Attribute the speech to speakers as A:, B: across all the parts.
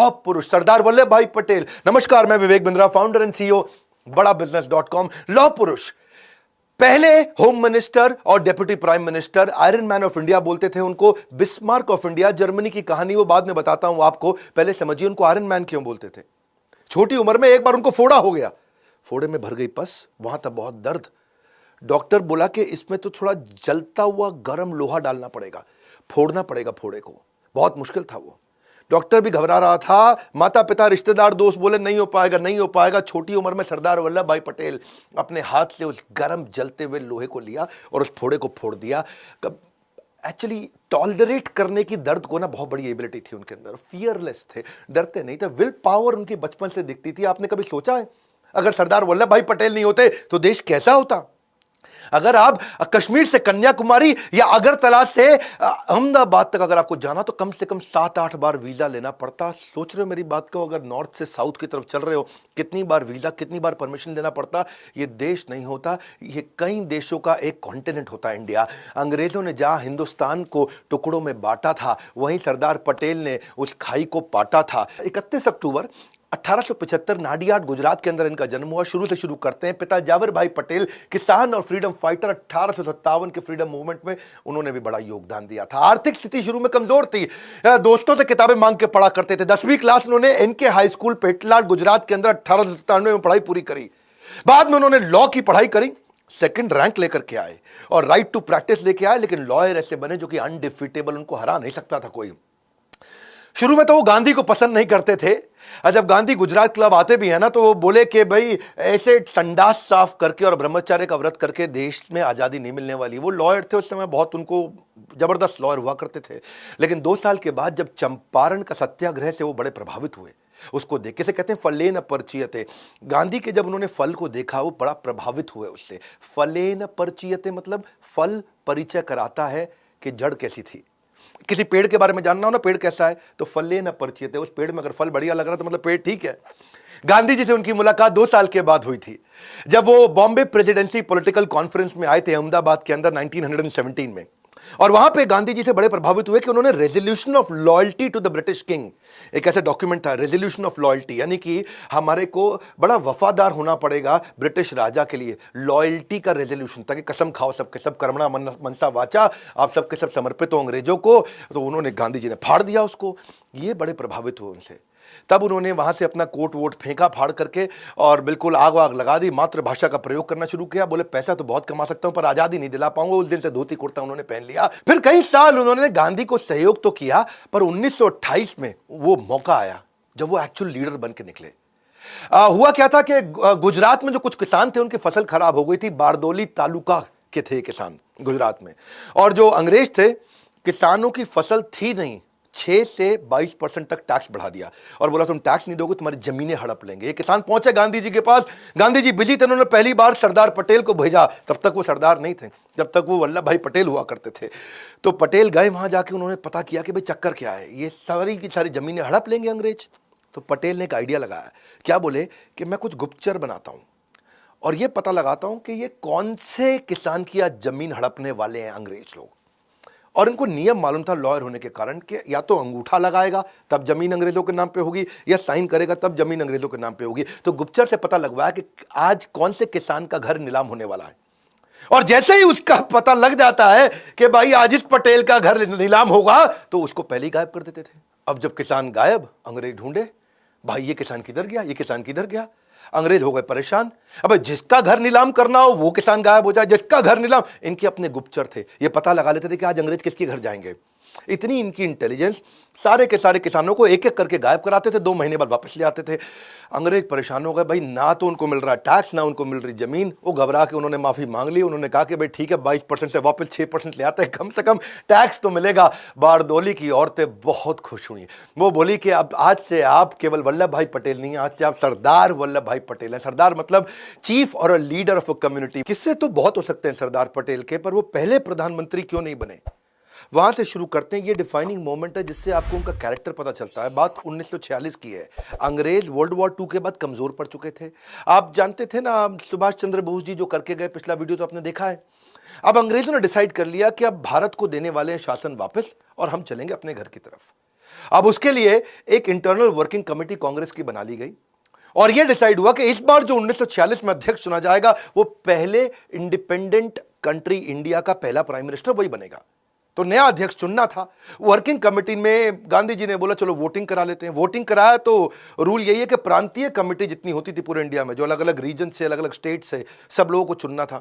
A: लौह पुरुष सरदार वल्लभ भाई पटेल। नमस्कार, मैं Vivek Bindra, founder and CEO बड़ा बिजनेस.com। लौह पुरुष पहले होम मिनिस्टर और deputy prime minister, iron man of India बोलते थे उनको, बिस्मार्क ऑफ इंडिया। जर्मनी की कहानी वो बाद में बताता हूं आपको, पहले समझिए उनको आयरन मैन क्यों बोलते थे। छोटी उम्र में एक बार उनको फोड़ा हो गया, फोड़े में भर गई पस, वहां तक बहुत दर्द। डॉक्टर बोला कि इसमें तो थोड़ा जलता हुआ गर्म लोहा डालना पड़ेगा, फोड़ना पड़ेगा फोड़े को। बहुत मुश्किल था वो, डॉक्टर भी घबरा रहा था, माता पिता रिश्तेदार दोस्त बोले नहीं हो पाएगा नहीं हो पाएगा। छोटी उम्र में सरदार वल्लभ भाई पटेल अपने हाथ से उस गर्म जलते हुए लोहे को लिया और उस फोड़े को फोड़ दिया। एक्चुअली टॉलरेट करने की दर्द को ना बहुत बड़ी एबिलिटी थी उनके अंदर, फियरलेस थे, डरते नहीं थे। विल पावर उनकी बचपन से दिखती थी। आपने कभी सोचा है अगर सरदार वल्लभ भाई पटेल नहीं होते तो देश कैसा होता? अगर आप कश्मीर से कन्याकुमारी या अगरतला से अहमदाबाद तक अगर आपको जाना तो कम से कम 7-8 बार वीजा लेना पड़ता। सोच रहे हो मेरी बात को? अगर नॉर्थ से साउथ की तरफ चल रहे हो, कितनी बार वीजा, कितनी बार परमिशन लेना पड़ता। ये देश नहीं होता, ये कई देशों का एक कॉन्टिनेंट होता है इंडिया। अंग्रेजों ने जहां हिंदुस्तान को टुकड़ों में बांटा था, वहीं सरदार पटेल ने उस खाई को पाटा था। 31 अक्टूबर 1875 नाडियाड गुजरात के अंदर इनका जन्म हुआ। शुरू से शुरू करते हैं। पिता जावेर भाई पटेल किसान और फ्रीडम फाइटर, 1857 के फ्रीडम मूवमेंट में उन्होंने भी बड़ा योगदान दिया था। आर्थिक स्थिति शुरू में कमजोर थी, दोस्तों से किताबें मांग के पढ़ा करते थे। 10वीं क्लास उन्होंने NK high school Petlad Gujarat के अंदर 1897 में पढ़ाई पूरी करी। बाद में उन्होंने लॉ की पढ़ाई करी, सेकंड रैंक लेकर के आए और राइट टू प्रैक्टिस लेके आए। लेकिन लॉयर ऐसे बने जो कि अनडिफीटेबल, उनको हरा नहीं सकता था कोई। शुरू में तो वो गांधी को पसंद नहीं करते थे। जब गांधी गुजरात क्लब आते भी है ना, तो वो बोले कि भाई ऐसे संडास साफ करके और ब्रह्मचर्य का व्रत करके देश में आज़ादी नहीं मिलने वाली। वो लॉयर थे उस समय, बहुत उनको जबरदस्त लॉयर हुआ करते थे। लेकिन 2 साल के बाद जब चंपारण का सत्याग्रह से वो बड़े प्रभावित हुए, उसको देख के, से कहते हैं फलेन परचीयते, गांधी के जब उन्होंने फल को देखा वो बड़ा प्रभावित हुए उससे। फलेन परचीयते मतलब फल परिचय कराता है कि जड़ कैसी थी। किसी पेड़ के बारे में जानना हो ना, पेड़ कैसा है, तो फलेन परचीयते, उस पेड़ में अगर फल बढ़िया लग रहा है तो मतलब पेड़ ठीक है। गांधी जी से उनकी मुलाकात 2 साल के बाद हुई थी, जब वो बॉम्बे प्रेसिडेंसी पॉलिटिकल कॉन्फ्रेंस में आए थे अहमदाबाद के अंदर 1917 में। और वहां पे गांधी जी से बड़े प्रभावित हुए कि उन्होंने resolution of loyalty to the British king, एक ऐसा डॉक्यूमेंट था रेजोल्यूशन ऑफ लॉयल्टी, यानी कि हमारे को बड़ा वफादार होना पड़ेगा ब्रिटिश राजा के लिए। लॉयल्टी का रेजोल्यूशन था कि कसम खाओ सबके सब, कर्मणा मनसा वाचा, आप सबके सब समर्पित हो अंग्रेजों को। तो उन्होंने, गांधी जी ने फाड़ दिया उसको। ये बड़े प्रभावित हुए उनसे। तब उन्होंने वहां से अपना कोट वोट फेंका फाड़ करके और बिल्कुल आग वाग लगा दी, मातृभाषा का प्रयोग करना शुरू किया। बोले पैसा तो बहुत कमा सकता हूं पर आजादी नहीं दिला पाऊंगा। उस दिन से धोती कुर्ता उन्होंने पहन लिया। फिर कई साल उन्होंने गांधी को सहयोग तो किया, पर 1928 में वो मौका आया जब वो एक्चुअल लीडर बन के निकले। हुआ क्या था कि गुजरात में जो कुछ किसान थे उनकी फसल खराब हो गई थी। बारदौली तालुका के थे किसान गुजरात में, और जो अंग्रेज थे, किसानों की फसल थी नहीं, 6 से 22% तक टैक्स बढ़ा दिया और बोला तुम टैक्स नहीं दोगे तुम्हारी जमीनें हड़प लेंगे। ये किसान पहुंचे गांधी जी के पास, गांधी जी बिजी थे, उन्होंने पहली बार सरदार पटेल को भेजा। तब तक वो सरदार नहीं थे, जब तक वो वल्लभ भाई पटेल हुआ करते थे। तो पटेल गए वहां, जाके उन्होंने पता किया कि भाई चक्कर क्या है, ये सारी की सारी जमीनें हड़प लेंगे अंग्रेज। तो पटेल ने एक आइडिया लगाया। क्या बोले कि मैं कुछ गुप्तचर बनाता हूं और ये पता लगाता हूं कि ये कौन से किसान की आज जमीन हड़पने वाले हैं अंग्रेज लोग। और इनको नियम मालूम था लॉयर होने के कारण कि या तो अंगूठा लगाएगा तब जमीन अंग्रेजों के नाम पे होगी, या साइन करेगा तब जमीन अंग्रेजों के नाम पे होगी। तो गुप्तचर से पता लगवाया कि आज कौन से किसान का घर नीलाम होने वाला है। और जैसे ही उसका पता लग जाता है कि भाई आज इस पटेल का घर नीलाम होगा, तो उसको पहले ही गायब कर देते थे। अब जब किसान गायब, अंग्रेज ढूंढे, भाई ये किसान किधर गया, ये किसान किधर गया। अंग्रेज हो गए परेशान। अब जिसका घर नीलाम करना हो वो किसान गायब हो जाए, जिसका घर नीलाम। इनके अपने गुप्तचर थे, ये पता लगा लेते थे कि आज अंग्रेज किसके घर जाएंगे। इतनी इनकी इंटेलिजेंस, सारे के सारे किसानों को एक एक करके गायब कराते थे, 2 महीने बाद वापस ले आते थे। अंग्रेज परेशान हो गए, भाई ना तो उनको मिल रहा टैक्स, ना उनको मिल रही जमीन। वो घबरा के उन्होंने माफी मांग ली। उन्होंने कहा कि भाई ठीक है 22% से वापस 6% ले आते हैं, कम से कम टैक्स तो मिलेगा। बारदौली की औरतें बहुत खुश हुई। वो बोली कि अब आज से आप केवल वल्लभ भाई पटेल नहीं, आज से आप सरदार वल्लभ भाई पटेल हैं। सरदार मतलब चीफ और लीडर ऑफ अ कम्युनिटी। किससे तो बहुत हो सकते हैं सरदार पटेल के, पर वो पहले प्रधानमंत्री क्यों नहीं बने। वहां से शुरू करते हैं। ये डिफाइनिंग मोमेंट है जिससे आपको उनका कैरेक्टर पता चलता है। बात 1946 की है। अंग्रेज वर्ल्ड वॉर 2 के बाद कमजोर पड़ चुके थे। आप जानते थे ना सुभाष चंद्र बोस जी जो करके गए, पिछला वीडियो तो आपने देखा है। अब अंग्रेजों ने डिसाइड कर लिया कि अब भारत को देने वाले हैं शासन वापस और हम चलेंगे अपने घर की तरफ। अब उसके लिए एक इंटरनल वर्किंग कमेटी कांग्रेस की बना ली गई और यह डिसाइड हुआ कि इस बार जो 1946 में अध्यक्ष चुना जाएगा वो पहले इंडिपेंडेंट कंट्री इंडिया का पहला प्राइम मिनिस्टर वही बनेगा। तो नया अध्यक्ष चुनना था। वर्किंग कमेटी में गांधी जी ने बोला चलो वोटिंग करा लेते हैं। वोटिंग कराया तो रूल यही है कि प्रांतीय कमेटी जितनी होती थी पूरे इंडिया में, जो अलग अलग रीजन से, अलग अलग स्टेट से, सब लोगों को चुनना था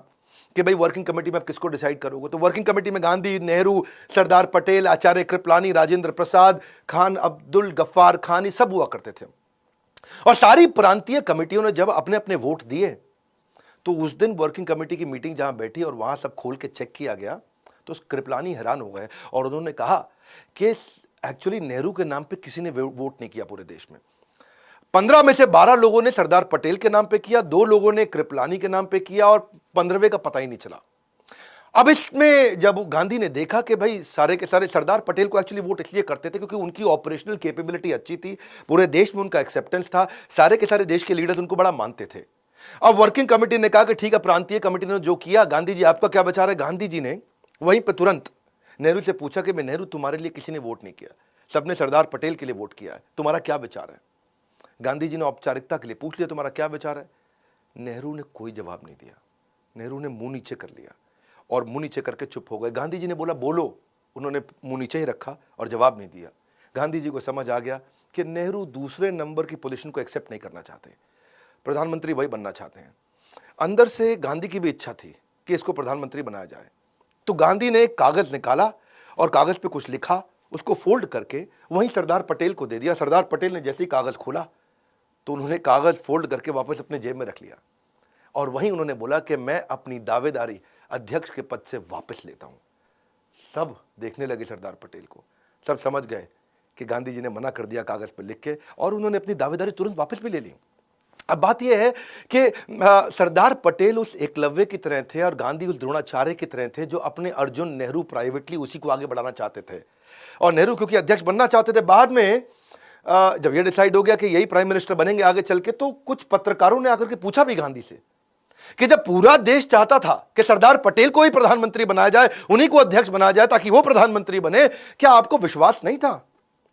A: कि भाई वर्किंग कमेटी में आप किसको डिसाइड करोगे। तो वर्किंग कमेटी में गांधी, नेहरू, सरदार पटेल, आचार्य कृपलानी, राजेंद्र प्रसाद, खान अब्दुल गफ्फार खान, ये सब हुआ करते थे। और सारी प्रांतीय कमेटियों ने जब अपने अपने वोट दिए तो उस दिन वर्किंग कमेटी की मीटिंग जहां बैठी और वहां सब खोल के चेक किया गया तो कृपलानी हैरान हो गए और उन्होंने कहा कि एक्चुअली नेहरू के नाम पे किसी ने वोट नहीं किया पूरे देश में। 15 में से 12 लोगों ने सरदार पटेल के नाम पे किया, 2 लोगों ने कृपलानी के नाम पे किया और 15वें का पता ही नहीं चला। अब इसमें जब गांधी ने देखा कि भाई सारे के सारे सरदार पटेल को एक्चुअली वोट इसलिए करते थे क्योंकि उनकी ऑपरेशनल कैपेबिलिटी अच्छी थी, पूरे देश में उनका एक्सेप्टेंस था, सारे के सारे देश के लीडर्स उनको बड़ा मानते थे। अब वर्किंग कमेटी ने कहा कि ठीक है, प्रांतीय कमेटी ने जो किया, गांधी जी आपका क्या विचार है। गांधी जी ने वहीं पर तुरंत नेहरू से पूछा कि मैं नेहरू, तुम्हारे लिए किसी ने वोट नहीं किया, सबने सरदार पटेल के लिए वोट किया है, तुम्हारा क्या विचार है। गांधी जी ने औपचारिकता के लिए पूछ लिया तुम्हारा क्या विचार है। नेहरू ने कोई जवाब नहीं दिया। नेहरू ने मुंह नीचे कर लिया और मुंह नीचे करके चुप हो गए। गांधी जी ने बोला बोलो, उन्होंने मुंह नीचे ही रखा और जवाब नहीं दिया। गांधी जी को समझ आ गया कि नेहरू दूसरे नंबर की पोजीशन को एक्सेप्ट नहीं करना चाहते, प्रधानमंत्री वही बनना चाहते हैं। अंदर से गांधी की भी इच्छा थी कि इसको प्रधानमंत्री बनाया जाए। तो गांधी ने एक कागज निकाला और कागज पे कुछ लिखा, उसको फोल्ड करके वहीं सरदार पटेल को दे दिया। सरदार पटेल ने जैसे ही कागज खोला तो उन्होंने कागज फोल्ड करके वापस अपने जेब में रख लिया और वहीं उन्होंने बोला कि मैं अपनी दावेदारी अध्यक्ष के पद से वापस लेता हूं। सब देखने लगे सरदार पटेल को, सब समझ गए कि गांधी जी ने मना कर दिया कागज पर लिख के और उन्होंने अपनी दावेदारी तुरंत वापस भी ले ली। अब बात यह है कि सरदार पटेल उस एकलव्य की तरह थे और गांधी उस द्रोणाचार्य की तरह थे जो अपने अर्जुन नेहरू प्राइवेटली उसी को आगे बढ़ाना चाहते थे। और नेहरू क्योंकि अध्यक्ष बनना चाहते थे, बाद में जब यह डिसाइड हो गया कि यही प्राइम मिनिस्टर बनेंगे आगे चल के, तो कुछ पत्रकारों ने आकर के पूछा भी गांधी से कि जब पूरा देश चाहता था कि सरदार पटेल को ही प्रधानमंत्री बनाया जाए, उन्हीं को अध्यक्ष बनाया जाए ताकि वो प्रधानमंत्री बने, क्या आपको विश्वास नहीं था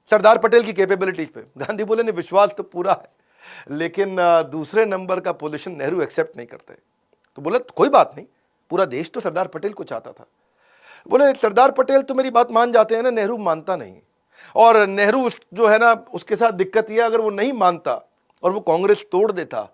A: सरदार पटेल की कैपेबिलिटीज पे। गांधी बोले नहीं, विश्वास तो पूरा है, लेकिन दूसरे नंबर का पोजीशन नेहरू एक्सेप्ट नहीं करते। तो बोले तो कोई बात नहीं, पूरा देश तो सरदार पटेल को चाहता था। बोले सरदार पटेल तो मेरी बात मान जाते हैं ना, नेहरू मानता नहीं। और नेहरू जो है ना, उसके साथ दिक्कत यह, अगर वो नहीं मानता और वो कांग्रेस तोड़ देता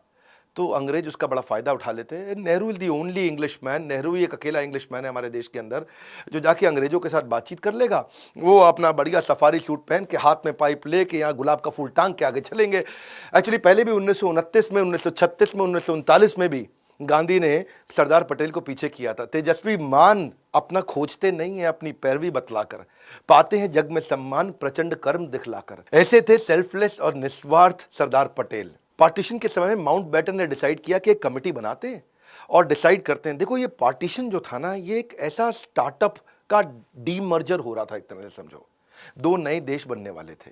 A: तो अंग्रेज उसका बड़ा फायदा उठा लेते हैं। Nehru is the only English man, Nehru ही एक अकेला इंग्लिश मैन है हमारे देश के अंदर जो जाके अंग्रेजों के साथ बातचीत कर लेगा। वो अपना बढ़िया सफारी सूट पहन के, हाथ में पाइप लेके, यहाँ गुलाब का फूल टांग के आगे चलेंगे। एक्चुअली पहले भी 1929 में, 1936 में, 1939 में भी गांधी ने सरदार पटेल को पीछे किया था। तेजस्वी मान अपना खोजते नहीं है, अपनी पैरवी बतलाकर पाते हैं जग में सम्मान, प्रचंड कर्म दिखलाकर। ऐसे थे सेल्फलेस और निस्वार्थ सरदार पटेल। पार्टीशन के समय में माउंटबेटन ने डिसाइड किया कि एक कमेटी बनाते हैं और डिसाइड करते हैं। देखो, ये पार्टीशन जो था ना, ये एक ऐसा स्टार्टअप का डीमर्जर हो रहा था, एक तरह से समझो। 2 नए देश बनने वाले थे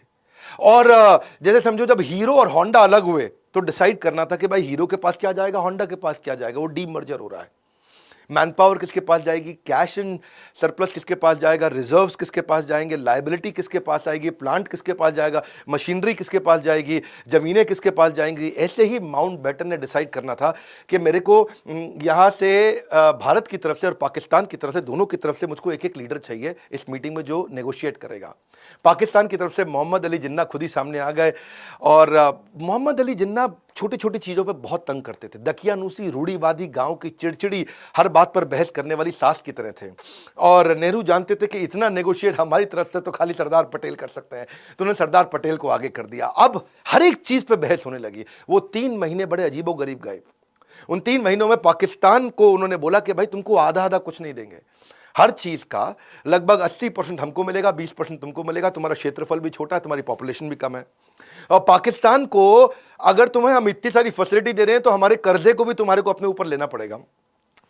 A: और जैसे समझो जब हीरो और होंडा अलग हुए तो डिसाइड करना था कि भाई हीरो के पास क्या जाएगा, होंडा के पास क्या जाएगा। वो डीमर्जर हो रहा है। मैन पावर किसके पास जाएगी, कैश एंड सरप्लस किसके पास जाएगा, रिजर्व्स किसके पास जाएंगे, लायबिलिटी किसके पास आएगी, प्लांट किसके पास जाएगा, मशीनरी किसके पास जाएगी, जमीनें किसके पास जाएंगी। ऐसे ही माउंटबेटन ने डिसाइड करना था कि मेरे को यहाँ से भारत की तरफ से और पाकिस्तान की तरफ से, दोनों की तरफ से मुझको एक एक लीडर चाहिए इस मीटिंग में जो नेगोशिएट करेगा। पाकिस्तान की तरफ से मोहम्मद अली जिन्ना खुद ही सामने आ गए और मोहम्मद अली जिन्ना छोटी छोटी चीज़ों पे बहुत तंग करते थे। दकियानूसी, रूढ़ीवादी, गांव की चिड़चिड़ी, हर बात पर बहस करने वाली सास की तरह थे। और नेहरू जानते थे कि इतना नेगोशिएट हमारी तरफ से तो खाली सरदार पटेल कर सकते हैं, तो उन्होंने सरदार पटेल को आगे कर दिया। अब हर एक चीज़ पे बहस होने लगी। वो 3 महीने बड़े अजीबोगरीब गए। उन 3 महीनों में पाकिस्तान को उन्होंने बोला कि भाई तुमको आधा आधा कुछ नहीं देंगे, हर चीज़ का लगभग 80% हमको मिलेगा, 20% तुमको मिलेगा। तुम्हारा क्षेत्रफल भी छोटा है, तुम्हारी पॉपुलेशन भी कम है। और पाकिस्तान को अगर तुम्हें हम इतनी सारी फैसिलिटी दे रहे हैं तो हमारे कर्जे को भी तुम्हारे को अपने ऊपर लेना पड़ेगा।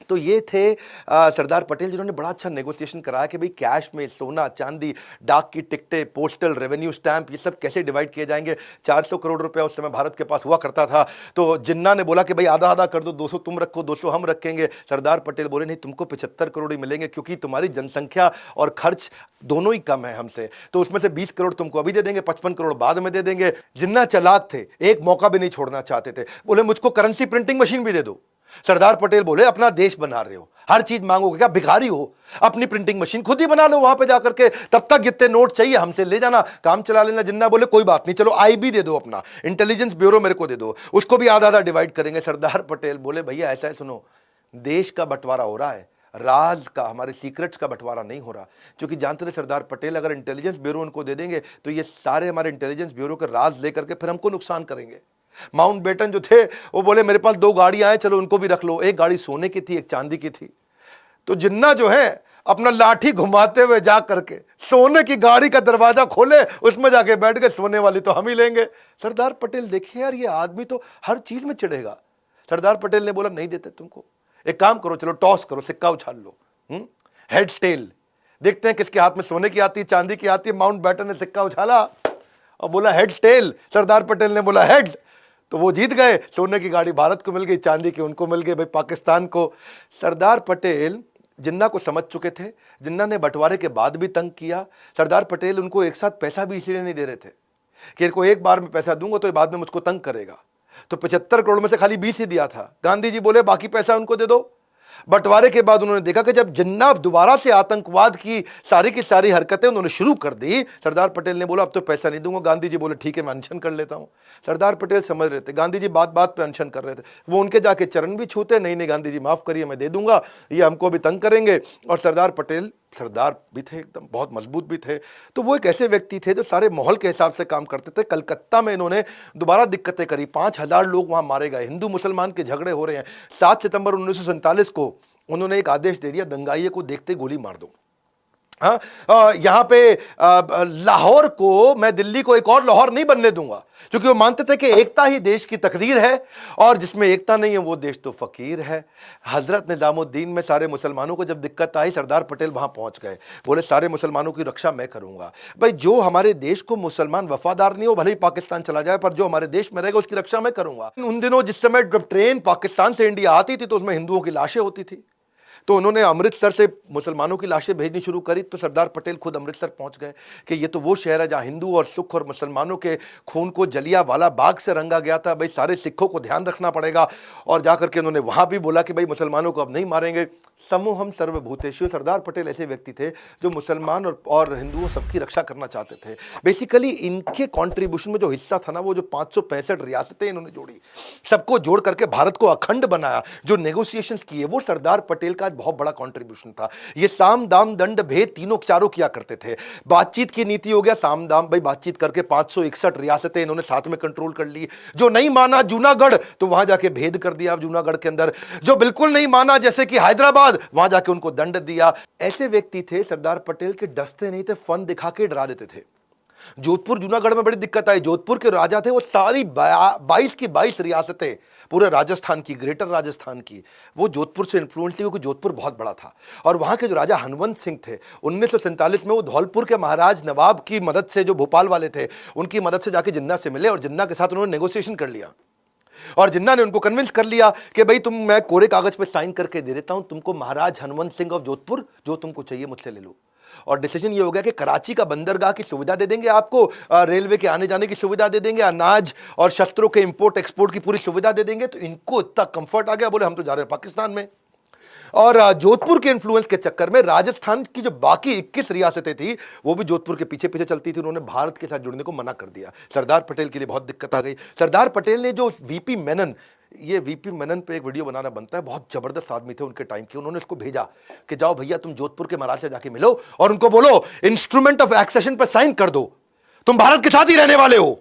A: तो ये थे सरदार पटेल, जिन्होंने बड़ा अच्छा नेगोशिएशन कराया कि भाई कैश में सोना चांदी, डाक की टिकटें, पोस्टल रेवेन्यू स्टैंप, ये सब कैसे डिवाइड किए जाएंगे। 400 करोड़ रुपया उस समय भारत के पास हुआ करता था। तो जिन्ना ने बोला कि भाई आधा आधा कर दो, 200 तुम रखो 200 हम रखेंगे। सरदार पटेल बोले नहीं, तुमको 75 करोड़ ही मिलेंगे, क्योंकि तुम्हारी जनसंख्या और खर्च दोनों ही कम है हमसे, तो उसमें से 20 करोड़ तुमको अभी दे देंगे, 55 करोड़ बाद में दे देंगे। जिन्ना चालाक थे, एक मौका भी नहीं छोड़ना चाहते थे। बोले मुझको करेंसी प्रिंटिंग मशीन भी दे दो। सरदार पटेल बोले अपना देश बना रहे हो, हर चीज मांगोगे क्या, भिखारी हो, अपनी प्रिंटिंग मशीन खुद ही बना लो वहां पे जाकर के, तब तक जितने नोट चाहिए हमसे ले जाना, काम चला लेना। जिन्ना बोले कोई बात नहीं, चलो आईबी दे दो, अपना इंटेलिजेंस ब्यूरो मेरे को दे दो, उसको भी आधा आधा डिवाइड करेंगे। सरदार पटेल बोले भैया ऐसा है, सुनो, देश का बंटवारा हो रहा है, राज का, हमारे सीक्रेट्स का बंटवारा नहीं हो रहा। क्योंकि जानते थे सरदार पटेल, अगर इंटेलिजेंस ब्यूरो उनको दे देंगे तो ये सारे हमारे इंटेलिजेंस ब्यूरो के राज लेकर के फिर हमको नुकसान करेंगे। माउंटबेटन जो थे वो बोले मेरे पास 2 गाड़ियां हैं, चलो उनको भी रख लो। एक गाड़ी सोने की थी, एक चांदी की थी। तो जिन्ना जो है अपना लाठी घुमाते हुए जा करके सोने की गाड़ी का दरवाजा खोले, उसमें जाके बैठ गए, सोने वाली तो हम ही लेंगे। सरदार पटेल देखिए यार, ये आदमी तो हर चीज में चिढ़ेगा। सरदार पटेल ने बोला नहीं देते तुमको, एक काम करो, चलो टॉस करो, सिक्का उछाल लो, हेड टेल, देखते हैं किसके हाथ में सोने की आती है चांदी की आती है। माउंटबेटन ने सिक्का उछाला और बोला हेड टेल। सरदार पटेल ने बोला हेड, तो वो जीत गए। सोने की गाड़ी भारत को मिल गई, चांदी की उनको मिल गई, भाई पाकिस्तान को। सरदार पटेल जिन्ना को समझ चुके थे। जिन्ना ने बंटवारे के बाद भी तंग किया। सरदार पटेल उनको एक साथ पैसा भी इसलिए नहीं दे रहे थे कि इनको एक बार में पैसा दूंगा तो ये बाद में मुझको तंग करेगा। तो 75 करोड़ में से खाली 20 ही दिया था। गांधी जी बोले बाकी पैसा उनको दे दो। बंटवारे के बाद उन्होंने देखा कि जब जिन्ना दोबारा से आतंकवाद की सारी हरकतें उन्होंने शुरू कर दी, सरदार पटेल ने बोला अब तो पैसा नहीं दूंगा। गांधी जी बोले ठीक है, मैं अनशन कर लेता हूं। सरदार पटेल समझ रहे थे, गांधी जी बात बात पे अनशन कर रहे थे, वो उनके जाके चरण भी छूते, नहीं नहीं गांधी जी माफ करिए, मैं दे दूंगा, ये हमको भी तंग करेंगे। और सरदार पटेल सरदार भी थे, एकदम बहुत मजबूत भी थे। तो वो एक ऐसे व्यक्ति थे जो सारे माहौल के हिसाब से काम करते थे। कलकत्ता में इन्होंने दोबारा दिक्कतें करी, 5000 लोग वहां मारे गए, हिंदू मुसलमान के झगड़े हो रहे हैं। 7 सितंबर 1947 को उन्होंने एक आदेश दे दिया, दंगाइये को देखते गोली मार दो। हाँ, यहां पे लाहौर को, मैं दिल्ली को एक और लाहौर नहीं बनने दूंगा, क्योंकि वो मानते थे कि एकता ही देश की तकदीर है, और जिसमें एकता नहीं है वो देश तो फकीर है। हजरत निजामुद्दीन में सारे मुसलमानों को जब दिक्कत आई, सरदार पटेल वहां पहुंच गए, बोले सारे मुसलमानों की रक्षा मैं करूंगा। भाई जो हमारे देश को मुसलमान वफादार नहीं हो, भले ही पाकिस्तान चला जाए, पर जो हमारे देश में रहेगा उसकी रक्षा मैं करूंगा। उन दिनों जिस समय जब ट्रेन पाकिस्तान से इंडिया आती थी तो उसमें हिंदुओं की लाशें होती थी, तो उन्होंने अमृतसर से मुसलमानों की लाशें भेजनी शुरू करी। तो सरदार पटेल खुद अमृतसर पहुंच गए कि ये तो वो शहर है जहां हिंदू और सिख और मुसलमानों के खून को जलियांवाला बाग से रंगा गया था। भाई सारे सिखों को ध्यान रखना पड़ेगा। और जाकर के उन्होंने वहां भी बोला कि भाई मुसलमानों को अब नहीं मारेंगे। समूहम सर्वभूतेषु, सरदार पटेल ऐसे व्यक्ति थे जो मुसलमान और हिंदुओं सबकी रक्षा करना चाहते थे। बेसिकली इनके कॉन्ट्रीब्यूशन में जो हिस्सा था ना, वो जो 565 रियासतें इन्होंने जोड़ी, सबको जोड़ करके भारत को अखंड बनाया, जो नेगोशिएशंस किए, वो सरदार पटेल का बहुत बड़ा कंट्रीब्यूशन था। ये साम दाम दंड भेद तीनों चारों किया करते थे। बातचीत की नीति हो गया साम दाम, भाई बातचीत करके 561 रियासतें इन्होंने साथ में कंट्रोल कर ली। जो नहीं माना जूनागढ़, तो वहां जाके भेद कर दिया जूनागढ़ के अंदर। जो बिल्कुल नहीं माना जैसे कि हैदराबाद, वहां जाके उनको दंड दिया। ऐसे व्यक्ति थे सरदार पटेल के, डसते नहीं थे, फन दिखा के डरा देते थे। जोधपुर जूनागढ़ में बड़ी दिक्कत आई। जोधपुर के राजा थे, वो सारी 22 की 22 रियासतें पूरे राजस्थान की, ग्रेटर राजस्थान की, वो जोधपुर से इन्फ्लुएंस थी, क्योंकि जोधपुर बहुत बड़ा था। और वहां के जो राजा हनवंत सिंह थे, 1947 में वो धौलपुर के महाराज नवाब की मदद से, जो भोपाल वाले थे, उनकी मदद से जाके जिन्ना से मिले और जिन्ना के साथ उन्होंने नेगोशिएशन कर लिया। और जिन्ना ने उनको कन्विंस कर लिया कि भाई तुम, मैं कोरे कागज पे साइन करके दे देता हूं तुमको, महाराज हनवंत सिंह ऑफ जोधपुर, जो तुमको चाहिए मुझसे ले लो। और डिसीजन ये हो गया कि कराची का बंदरगाह की सुविधा दे देंगे आपको, रेलवे के आने जाने की सुविधा दे देंगे, अनाज और शस्त्रों के इंपोर्ट एक्सपोर्ट की पूरी सुविधा दे देंगे। तो इनको इतना कंफर्ट आ गया, बोले हम तो जा रहे हैं पाकिस्तान में। और जोधपुर के इन्फ्लुएंस के चक्कर में राजस्थान की जो बाकी 21 रियासतें थी, वो भी जोधपुर के पीछे पीछे चलती थी। उन्होंने भारत के साथ जुड़ने को मना कर दिया। सरदार पटेल के लिए बहुत दिक्कत आ गई। सरदार पटेल ने जो वीपी मेनन, ये वीपी मेनन पे एक वीडियो बनाना बनता है, बहुत जबरदस्त आदमी थे उनके टाइम के। उन्होंने उसको भेजा कि जाओ भैया तुम जोधपुर के महाराज से जाके मिलो और उनको बोलो इंस्ट्रूमेंट ऑफ एक्सेशन पे साइन कर दो, तुम भारत के साथ ही रहने वाले हो।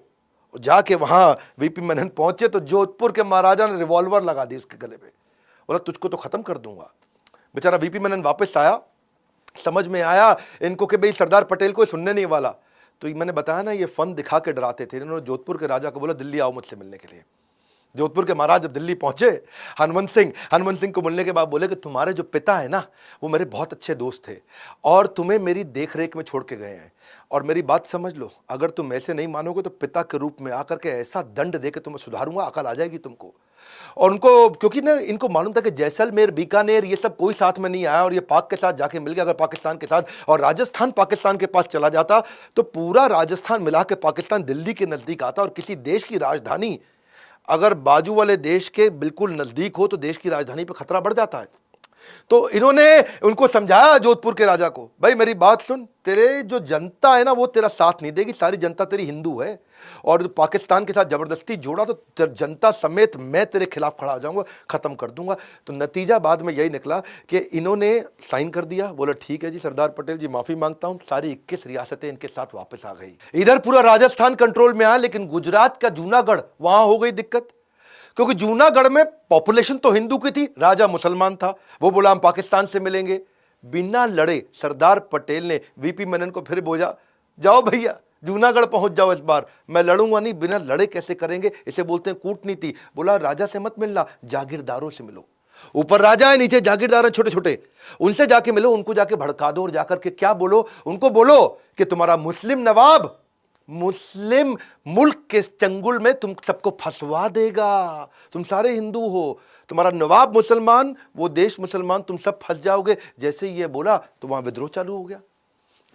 A: जाके वहां वीपी मेनन पहुंचे तो जोधपुर के महाराजा ने रिवॉल्वर लगा दी उसके गले पे, बोला तुझको तो खत्म कर दूंगा। बेचारा वीपी मेनन वापस आया, समझ में आया इनको कि भाई सरदार पटेल को सुनने नहीं वाला। तो मैंने बताया ना, ये फन दिखा के डराते थे। इन्होंने जोधपुर के राजा को बोला दिल्ली आओ मुझसे मिलने के लिए। जोधपुर के महाराज जब दिल्ली पहुंचे, हनुमंत सिंह को मिलने के बाद बोले कि तुम्हारे जो पिता है ना, वो मेरे बहुत अच्छे दोस्त थे और तुम्हें मेरी देख रेख में छोड़ के गए हैं, और मेरी बात समझ लो, अगर तुम ऐसे नहीं मानोगे तो पिता के रूप में आकर के ऐसा दंड दे के तुम्हें सुधारूंगा, अकल आ जाएगी तुमको। और उनको, क्योंकि ना इनको मालूम था कि जैसलमेर, बीकानेर, ये सब कोई साथ में नहीं आया और ये पाक के साथ जाके मिल गया। अगर पाकिस्तान के साथ और राजस्थान पाकिस्तान के पास चला जाता तो पूरा राजस्थान मिला के पाकिस्तान दिल्ली के नजदीक आता, और किसी देश की राजधानी अगर बाजू वाले देश के बिल्कुल नजदीक हो तो देश की राजधानी पर खतरा बढ़ जाता है। तो इन्होंने उनको समझाया जोधपुर के राजा को, भाई मेरी बात सुन, तेरे जो जनता है ना वो तेरा साथ नहीं देगी, सारी जनता तेरी हिंदू है, और पाकिस्तान के साथ जबरदस्ती जोड़ा तो जनता समेत मैं तेरे खिलाफ खड़ा हो जाऊंगा, खत्म कर दूंगा। तो नतीजा बाद में यही निकला कि इन्होंने साइन कर दिया, बोला ठीक है जी सरदार पटेल जी, माफी मांगता हूं, सारी 21 रियासतें इनके साथ वापस आ गई। इधर पूरा राजस्थान कंट्रोल में आया, लेकिन गुजरात का जूनागढ़, वहां हो गई दिक्कत, क्योंकि जूनागढ़ में पॉपुलेशन तो हिंदू की थी, राजा मुसलमान था। वो बोला हम पाकिस्तान से मिलेंगे। बिना लड़े सरदार पटेल ने वीपी मेनन को फिर बोला, जाओ भैया जूनागढ़ पहुंच जाओ, इस बार मैं लड़ूंगा नहीं। बिना लड़े कैसे करेंगे, इसे बोलते हैं कूटनीति। बोला राजा से मत मिलना, जागीरदारों से मिलो। ऊपर राजा है, नीचे जागीरदार है छोटे छोटे, उनसे जाके मिलो, उनको जाके भड़का दो और जाकर के क्या बोलो, उनको बोलो कि तुम्हारा मुस्लिम नवाब मुस्लिम मुल्क के चंगुल में तुम सबको फंसवा देगा, तुम सारे हिंदू हो, तुम्हारा नवाब मुसलमान, वो देश मुसलमान, तुम सब फंस जाओगे। जैसे ही ये बोला तो वहां विद्रोह चालू हो गया।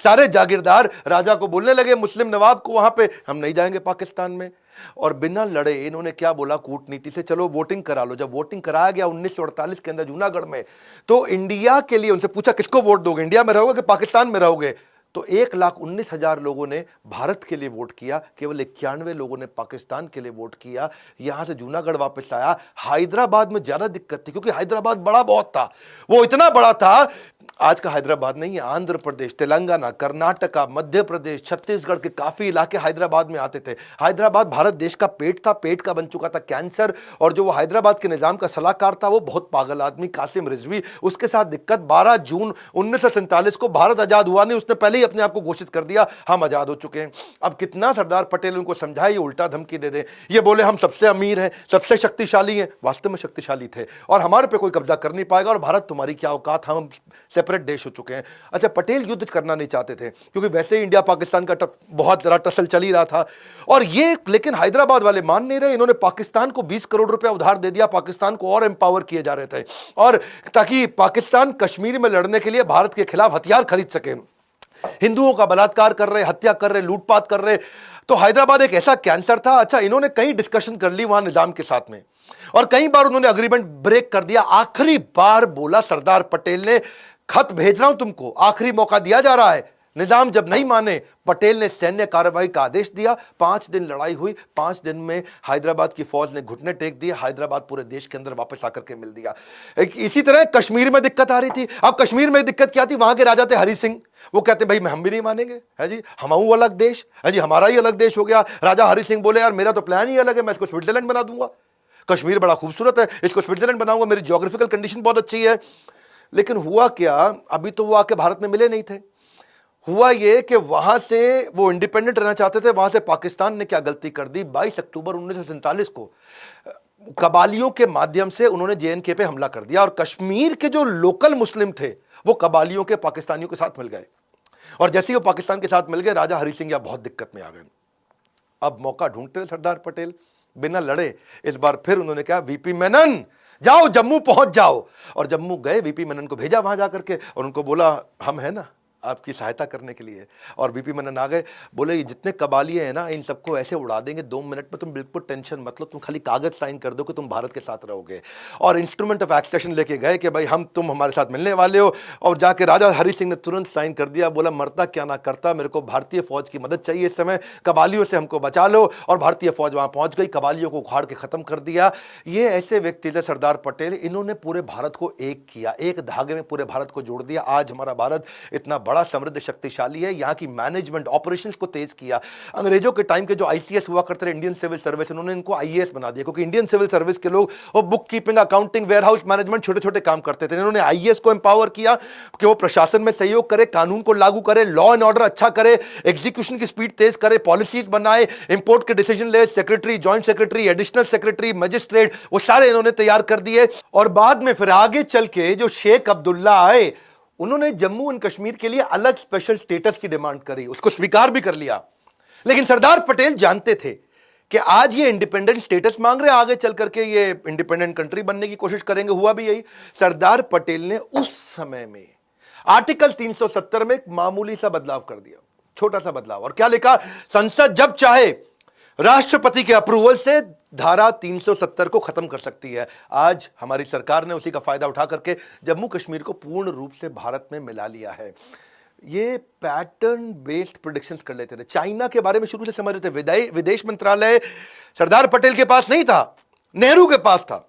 A: सारे जागीरदार राजा को बोलने लगे, मुस्लिम नवाब को, वहां पे हम नहीं जाएंगे पाकिस्तान में। और बिना लड़े इन्होंने क्या बोला, कूटनीति से चलो वोटिंग करा लो। जब वोटिंग कराया गया 1948 के अंदर जूनागढ़ में, तो इंडिया के लिए उनसे पूछा किसको वोट दोगे, इंडिया में रहोगे कि पाकिस्तान में रहोगे, तो 1,19,000 लोगों ने भारत के लिए वोट किया, केवल 91 लोगों ने पाकिस्तान के लिए वोट किया। यहां से जूनागढ़ वापस आया। हैदराबाद में ज्यादा दिक्कत थी, क्योंकि हैदराबाद बड़ा बहुत था, वो इतना बड़ा था, आज का हैदराबाद नहीं है, आंध्र प्रदेश, तेलंगाना, कर्नाटका, मध्य प्रदेश, छत्तीसगढ़ के काफी इलाके हैदराबाद में आते थे। हैदराबाद भारत देश का पेट था, पेट का बन चुका था कैंसर, और जो वो हैदराबाद के निजाम का सलाहकार था वो बहुत पागल आदमी कासिम रिजवी, उसके साथ दिक्कत। 12 जून 1947 को भारत आजाद हुआ नहीं, उसने पहले ही अपने आप को घोषित कर दिया हम आजाद हो चुके हैं। अब कितना सरदार पटेल उनको समझाए, ये उल्टा धमकी दे दे। ये बोले हम सबसे अमीर हैं, सबसे शक्तिशाली हैं, वास्तव में शक्तिशाली थे, और हमारे पे कोई कब्जा कर नहीं पाएगा, और भारत तुम्हारी क्या औकात, हम सेपरेट देश हो चुके हैं। अच्छा, पटेल युद्ध करना नहीं चाहते थे, क्योंकि वैसे ही इंडिया पाकिस्तान का बहुत जरा टसल चल ही रहा था, और ये लेकिन हैदराबाद वाले मान नहीं रहे। इन्होंने पाकिस्तान को 20 करोड़ रुपया उधार दे दिया, पाकिस्तान को और एम्पावर किए जा रहे थे, और ताकि पाकिस्तान कश्मीर में लड़ने के लिए भारत के खिलाफ हथियार खरीद सके। हिंदुओं का बलात्कार कर रहे, हत्या कर रहे, लूटपाट कर रहे, तो हैदराबाद एक ऐसा कैंसर था। अच्छा, इन्होंने कई डिस्कशन कर ली वहां निजाम के साथ में, और कई बार उन्होंने अग्रीमेंट ब्रेक कर दिया। आखिरी बार बोला सरदार पटेल ने, खत भेज रहा हूं तुमको, आखिरी मौका दिया जा रहा है। निजाम जब नहीं माने, पटेल ने सैन्य कार्रवाई का आदेश दिया। 5 दिन लड़ाई हुई, 5 दिन में हैदराबाद की फौज ने घुटने टेक दिए, हैदराबाद पूरे देश के अंदर वापस आकर के मिल दिया। इसी तरह कश्मीर में दिक्कत आ रही थी। अब कश्मीर में दिक्कत क्या थी, वहां के राजा थे हरि सिंह, वो कहते भाई हम भी नहीं मानेंगे, है जी, हमाऊ अलग देश, है जी, हमारा ही अलग देश हो गया। राजा हरि सिंह बोले यार मेरा तो प्लान ही अलग है, मैं इसको स्विट्जरलैंड बना दूंगा, कश्मीर बड़ा खूबसूरत है, इसको स्विट्जरलैंड बनाऊंगा, मेरी ज्योग्राफिकल कंडीशन बहुत अच्छी है। लेकिन हुआ क्या, अभी तो वो आके भारत में मिले नहीं थे। हुआ ये कि वहां से वो इंडिपेंडेंट रहना चाहते थे, वहां से पाकिस्तान ने क्या गलती कर दी, 22 अक्टूबर 1947 को कबालियों के माध्यम से उन्होंने जेएनके पे हमला कर दिया, और कश्मीर के जो लोकल मुस्लिम थे वो कबालियों के पाकिस्तानियों के साथ मिल गए, और जैसे ही वो पाकिस्तान के साथ मिल गए, राजा हरि सिंह या बहुत दिक्कत में आ गए। अब मौका ढूंढते सरदार पटेल, बिना लड़े इस बार फिर उन्होंने कहा वीपी मेनन जाओ जम्मू पहुंच जाओ, और जम्मू गए, वीपी मेनन को भेजा वहां जाकर के, और उनको बोला हम है ना आपकी सहायता करने के लिए। और वीपी मेनन आ गए, बोले ये जितने कबालिए हैं ना इन सबको ऐसे उड़ा देंगे 2 मिनट में, तुम बिल्कुल टेंशन मत लो, तुम खाली कागज साइन कर दो कि तुम भारत के साथ रहोगे। और इंस्ट्रूमेंट ऑफ एक्सेशन लेके गए कि भाई हम तुम हमारे साथ मिलने वाले हो, और जाके राजा हरि सिंह ने तुरंत साइन कर दिया, बोला मरता क्या ना करता, मेरे को भारतीय फौज की मदद चाहिए इस समय, कबालियों से हमको बचा लो। और भारतीय फौज वहां पहुंच गई, कबालियों को उखाड़ के खत्म कर दिया। ये ऐसे व्यक्ति थे सरदार पटेल, इन्होंने पूरे भारत को एक किया, एक धागे में पूरे भारत को जोड़ दिया। आज हमारा भारत इतना बड़ा समृद्ध शक्तिशाली है। यहाँ की मैनेजमेंट ऑपरेशंस को तेज किया। अंग्रेजों के टाइम के जो आईसीएस हुआ करते थे, इंडियन सिविल सर्विस, उन्होंने इनको आईएएस बना दिया, क्योंकि इंडियन सिविल सर्विस के लोग वो book keeping, accounting, warehouse management, छोटे छोटे काम करते थे। इन्होंने आईएएस को एम्पावर किया कि वो प्रशासन में सहयोग करे, कानून को लागू करे, लॉ एंड ऑर्डर अच्छा करे, एग्जीक्यूशन की स्पीड तेज करे, पॉलिसीज बनाए, इंपोर्ट के डिसीजन ले, secretary, joint secretary, additional secretary, magistrate, वो सारे इन्होंने तैयार कर दिए। और बाद में फिर आगे चल के जो शेख अब्दुल्ला आए, उन्होंने जम्मू एंड कश्मीर के लिए अलग स्पेशल स्टेटस की डिमांड करी, उसको स्वीकार भी कर लिया। लेकिन सरदार पटेल जानते थे कि आज ये इंडिपेंडेंट स्टेटस मांग रहे हैं, आगे चल करके ये इंडिपेंडेंट कंट्री बनने की कोशिश करेंगे। हुआ भी यही। सरदार पटेल ने उस समय में आर्टिकल 370 में एक मामूली सा बदलाव कर दिया, छोटा सा बदलाव। और क्या लिखा? संसद जब चाहे राष्ट्रपति के अप्रूवल से धारा 370 को खत्म कर सकती है। आज हमारी सरकार ने उसी का फायदा उठा करके जम्मू कश्मीर को पूर्ण रूप से भारत में मिला लिया है। ये पैटर्न बेस्ड प्रेडिक्शंस कर लेते थे। चाइना के बारे में शुरू से समझ रहे थे। विदेश मंत्रालय सरदार पटेल के पास नहीं था, नेहरू के पास था,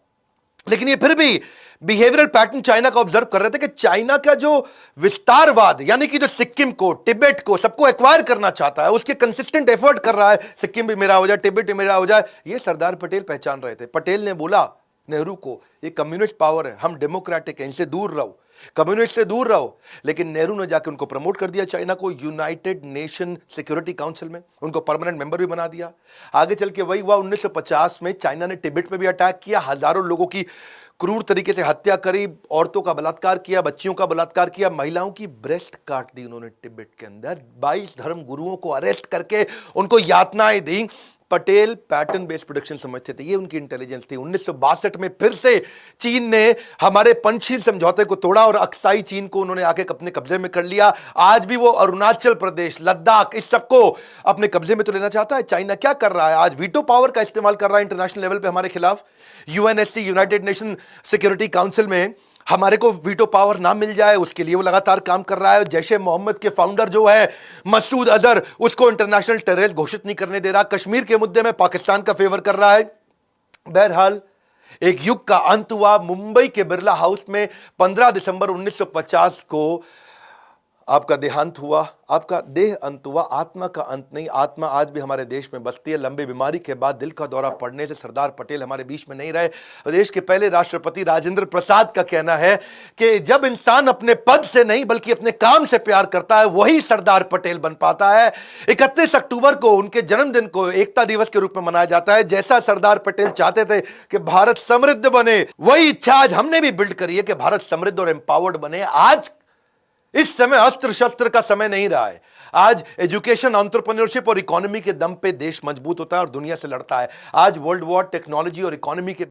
A: लेकिन ये फिर भी बिहेवियरल पैटर्न चाइना का ऑब्जर्व कर रहे थे कि चाइना का जो विस्तारवाद, यानी कि जो सिक्किम को, तिब्बत को, सबको एक्वायर करना चाहता है, उसके कंसिस्टेंट एफर्ट कर रहा है, सिक्किम भी मेरा हो जाए, तिब्बत भी मेरा हो जाए, ये सरदार पटेल पहचान रहे थे। पटेल ने बोला नेहरू को, ये कम्युनिस्ट पावर है, हम डेमोक्रेटिक हैं, इनसे दूर रहो, कम्युनिस्ट से दूर रहो। लेकिन नेहरू ने जाकर उनको प्रमोट कर दिया, चाइना को, यूनाइटेड नेशन सिक्योरिटी काउंसिल में, उनको परमानेंट मेंबर भी बना दिया। आगे चल के वही हुआ, 1950 में चाइना ने तिब्बत पे भी अटैक किया, हजारों लोगों की क्रूर तरीके से हत्या करी, औरतों का बलात्कार किया, बच्चियों का बलात्कार किया, महिलाओं की ब्रेस्ट काट दी उन्होंने तिब्बत के अंदर, 22 धर्म गुरुओं को अरेस्ट करके उनको यातनाएं दी। पटेल पैटर्न बेस्ड प्रोडक्शन समझते थे, ये उनकी इंटेलिजेंस थी। 1962 में फिर से चीन ने हमारे पंचशील समझौते को तोड़ा और अक्साई चीन को उन्होंने आके अपने कब्जे में कर लिया। आज भी वो अरुणाचल प्रदेश, लद्दाख, इस सबको अपने कब्जे में तो लेना चाहता है। चाइना क्या कर रहा है? आज वीटो पावर का इस्तेमाल कर रहा है इंटरनेशनल लेवल पे हमारे खिलाफ। UNSC, United nation security council में हमारे को वीटो पावर ना मिल जाए, उसके लिए वो लगातार काम कर रहा है। जैशे मोहम्मद के फाउंडर जो है मसूद अजहर, उसको इंटरनेशनल टेररिस्ट घोषित नहीं करने दे रहा। कश्मीर के मुद्दे में पाकिस्तान का फेवर कर रहा है। बहरहाल एक युग का अंत हुआ। मुंबई के बिरला हाउस में 15 दिसंबर 1950 को आपका देहांत हुआ, आपका देह अंत हुआ, आत्मा का अंत नहीं। आत्मा आज भी हमारे देश में बसती है। लंबी बीमारी के बाद दिल का दौरा पड़ने से सरदार पटेल हमारे बीच में नहीं रहे। देश के पहले राष्ट्रपति राजेंद्र प्रसाद का कहना है कि जब इंसान अपने पद से नहीं बल्कि अपने काम से प्यार करता है, वही सरदार पटेल बन पाता है। 31 अक्टूबर को उनके जन्मदिन को एकता दिवस के रूप में मनाया जाता है। जैसा सरदार पटेल चाहते थे कि भारत समृद्ध बने, वही इच्छा आज हमने भी बिल्ड करी है कि भारत समृद्ध और एम्पावर्ड बने। आज इस समय अस्त्र शस्त्र का समय नहीं रहा है। आज एजुकेशन, एंटरप्रेन्योरशिप और इकोनॉमी के दम पे देश मजबूत होता है और दुनिया से लड़ता है। आज वर्ल्ड वॉर टेक्नोलॉजी और इकोनॉमी के